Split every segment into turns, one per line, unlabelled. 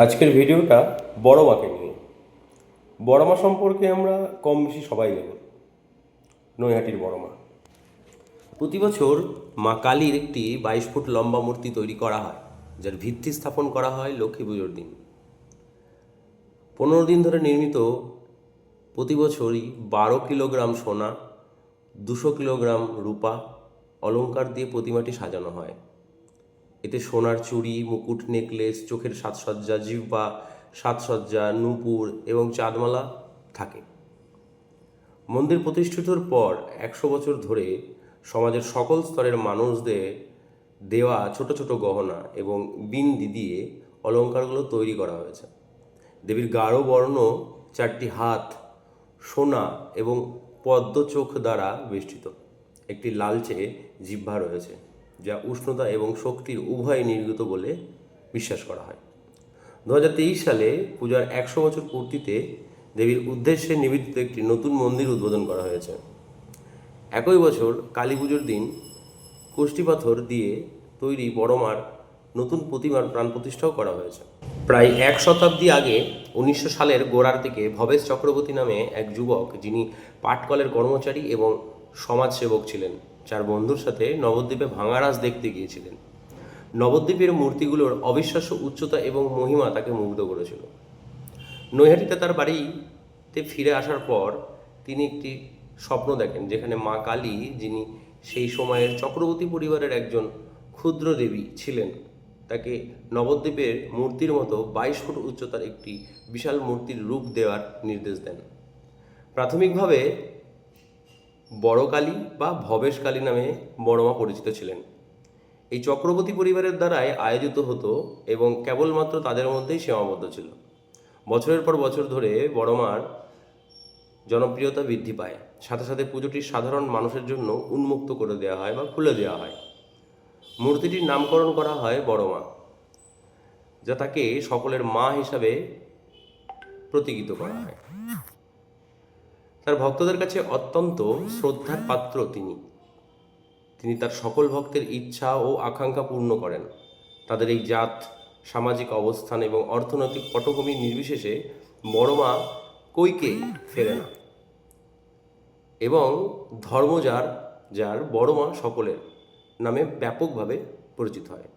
আজকের ভিডিওটা বড় মাকে নিয়ে। বড় মা সম্পর্কে আমরা কম বেশি সবাই জানি। নৈহাটির বড় মা। প্রতি বছর মা কালীর একটি 22 ফুট লম্বা মূর্তি তৈরি করা হয়, যার ভিত্তি স্থাপন করা হয় লক্ষ্মী পুজোর দিন। 15 দিন ধরে নির্মিত প্রতি বছরই 12 কিলোগ্রাম সোনা, 200 কিলোগ্রাম রূপা অলংকার দিয়ে প্রতিমাটি সাজানো হয়। এতে সোনার চুড়ি, মুকুট, নেকলেস, চোখের সাজসজ্জা, জিহ্বা সাজসজ্জা, নূপুর এবং চাঁদমালা থাকে। মন্দির প্রতিষ্ঠিতর পর 100 বছর ধরে সমাজের সকল স্তরের মানুষদের দেওয়া ছোট ছোট গহনা এবং বিন্দি দিয়ে অলঙ্কারগুলো তৈরি করা হয়েছে। দেবীর গাঢ় বর্ণ 4টি হাত সোনা এবং পদ্ম চোখ দ্বারা বেষ্টিত। একটি লালচে জিহ্বা রয়েছে, যা উষ্ণতা এবং শক্তির উভয় নির্গত বলে বিশ্বাস করা হয়। 2023 সালে পূজার 100 বছর পূর্তিতে দেবীর উদ্দেশ্যে নিবেদিত একটি নতুন মন্দির উদ্বোধন করা হয়েছে। একই বছর কালী পুজোর দিন কষ্টিপাথর দিয়ে তৈরি বড় মার নতুন প্রতিমার প্রাণ প্রতিষ্ঠাও করা হয়েছে। প্রায় 1 শতাব্দী আগে 1900 সালের গোড়ার দিকে ভবেশ চক্রবর্তী নামে এক যুবক, যিনি পাটকলের কর্মচারী এবং সমাজসেবক ছিলেন, 4 বন্ধুর সাথে নবদ্বীপে ভাঙারাজ দেখতে গিয়েছিলেন। নবদ্বীপের মূর্তিগুলোর অবিশ্বাস্য উচ্চতা এবং মহিমা তাকে মুগ্ধ করেছিল। নৈহাটিতে তার বাড়িতে ফিরে আসার পর তিনি একটি স্বপ্ন দেখেন, যেখানে মা কালী, যিনি সেই সময়ের চক্রবর্তী পরিবারের একজন ক্ষুদ্র দেবী ছিলেন, তাকে নবদ্বীপের মূর্তির মতো 22 ফুট উচ্চতার একটি বিশাল মূর্তির রূপ দেওয়ার নির্দেশ দেন। প্রাথমিকভাবে বড় কালী বা ভবেশ কালী নামে বড় মা পরিচিত ছিলেন। এই চক্রবর্তী পরিবারের দ্বারাই আয়োজিত হতো এবং কেবলমাত্র তাদের মধ্যেই সীমাবদ্ধ ছিল। বছরের পর বছর ধরে বড় মার জনপ্রিয়তা বৃদ্ধি পায়, সাথে সাথে পুজোটি সাধারণ মানুষের জন্য উন্মুক্ত করে দেওয়া হয় বা খুলে দেওয়া হয়। মূর্তিটির নামকরণ করা হয় বড় মা, যা তাকে সকলের মা হিসাবে প্রতীকিত করা হয়। তার ভক্তদের কাছে অত্যন্ত শ্রদ্ধার পাত্র তিনি তার সকল ভক্তের ইচ্ছা ও আকাঙ্ক্ষা পূর্ণ করেন। তাদের এই জাত, সামাজিক অবস্থান এবং অর্থনৈতিক পটভূমি নির্বিশেষে বড় মা কইকে ফেরে না, এবং ধর্ম যার বড় মা সকলের নামে ব্যাপকভাবে পরিচিত হয়।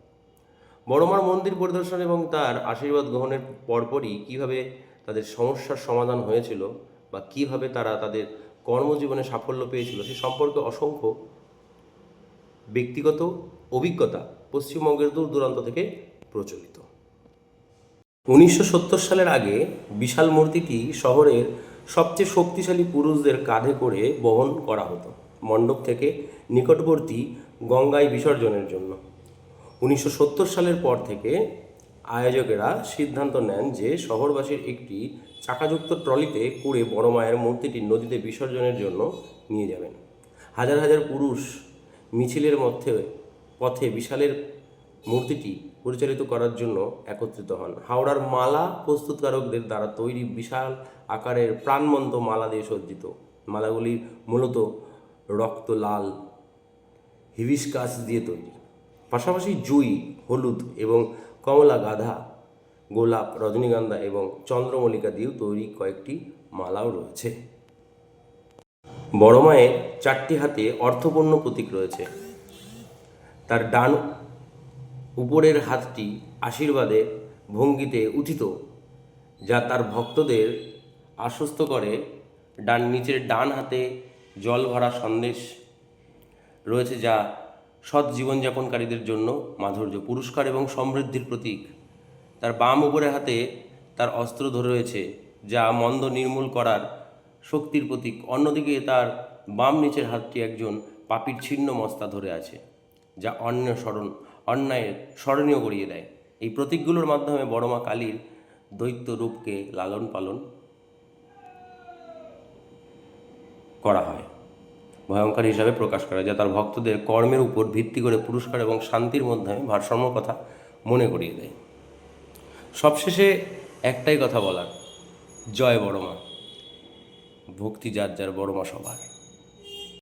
বড় মার মন্দির পরিদর্শন এবং তার আশীর্বাদ গ্রহণের পরপরই কীভাবে তাদের সমস্যার সমাধান হয়েছিল বা কীভাবে তারা তাদের কর্মজীবনে সাফল্য পেয়েছিল সে সম্পর্কে অসংখ্য ব্যক্তিগত অভিজ্ঞতা পশ্চিমবঙ্গের দূর দূরান্ত থেকে প্রচলিত। 1970 সালের আগে বিশাল মূর্তিটি শহরের সবচেয়ে শক্তিশালী পুরুষদের কাঁধে করে বহন করা হতো মণ্ডপ থেকে নিকটবর্তী গঙ্গায় বিসর্জনের জন্য। 1970 সালের পর থেকে আয়োজকেরা সিদ্ধান্ত নেন যে শহরবাসীর একটি চাকাযুক্ত ট্রলিতে করে বড় মায়ের মূর্তিটি নদীতে বিসর্জনের জন্য নিয়ে যাবেন। হাজার হাজার পুরুষ মিছিলের পথে বিশালের মূর্তিটি পরিচালিত করার জন্য একত্রিত হন। হাওড়ার মালা প্রস্তুতকারকদের দ্বারা তৈরি বিশাল আকারের প্রাণবন্ত মালা দিয়ে সজ্জিত। মালাগুলি মূলত রক্ত লাল হিবিস্কাস দিয়ে তৈরি। পাশাপাশি জুঁই, হলুদ এবং কমলা, গাঁদা, গোলাপ, রজনীগন্ধা এবং চন্দ্রমল্লিকা দিয়েও তৈরি কয়েকটি মালাও রয়েছে। বড় মায়ের 4টি হাতে অর্থপূর্ণ প্রতীক রয়েছে। তার ডান উপরের হাতটি আশীর্বাদে ভঙ্গিতে উঠিত, যা তার ভক্তদের আশ্বস্ত করে। নিচের ডান হাতে জল ভরা সন্দেশ রয়েছে, যা সৎ জীবনযাপনকারীদের জন্য মাধুর্য, পুরস্কার এবং সমৃদ্ধির প্রতীক। তার বাম উপরের হাতে তার অস্ত্র ধরে রয়েছে, যা মন্দ নির্মূল করার শক্তির প্রতীক। অন্যদিকে তার বাম নিচের হাতটি একজন পাপীর ছিন্ন মস্তা ধরে আছে, যা অন্যায়ের স্মরণীয় করিয়ে দেয়। এই প্রতীকগুলোর মাধ্যমে বড় মা কালীর দৈত্য রূপকে লালন পালন করা হয়, ভয়ঙ্কর হিসাবে প্রকাশ করা, যা তার ভক্তদের কর্মের উপর ভিত্তি করে পুরস্কার এবং শান্তির মধ্যে ভারসাম্য কথা মনে করিয়ে দেয়। সবশেষে একটাই কথা বলার, জয় বড় মা। ভক্তি যার যার, বড় মা সবার।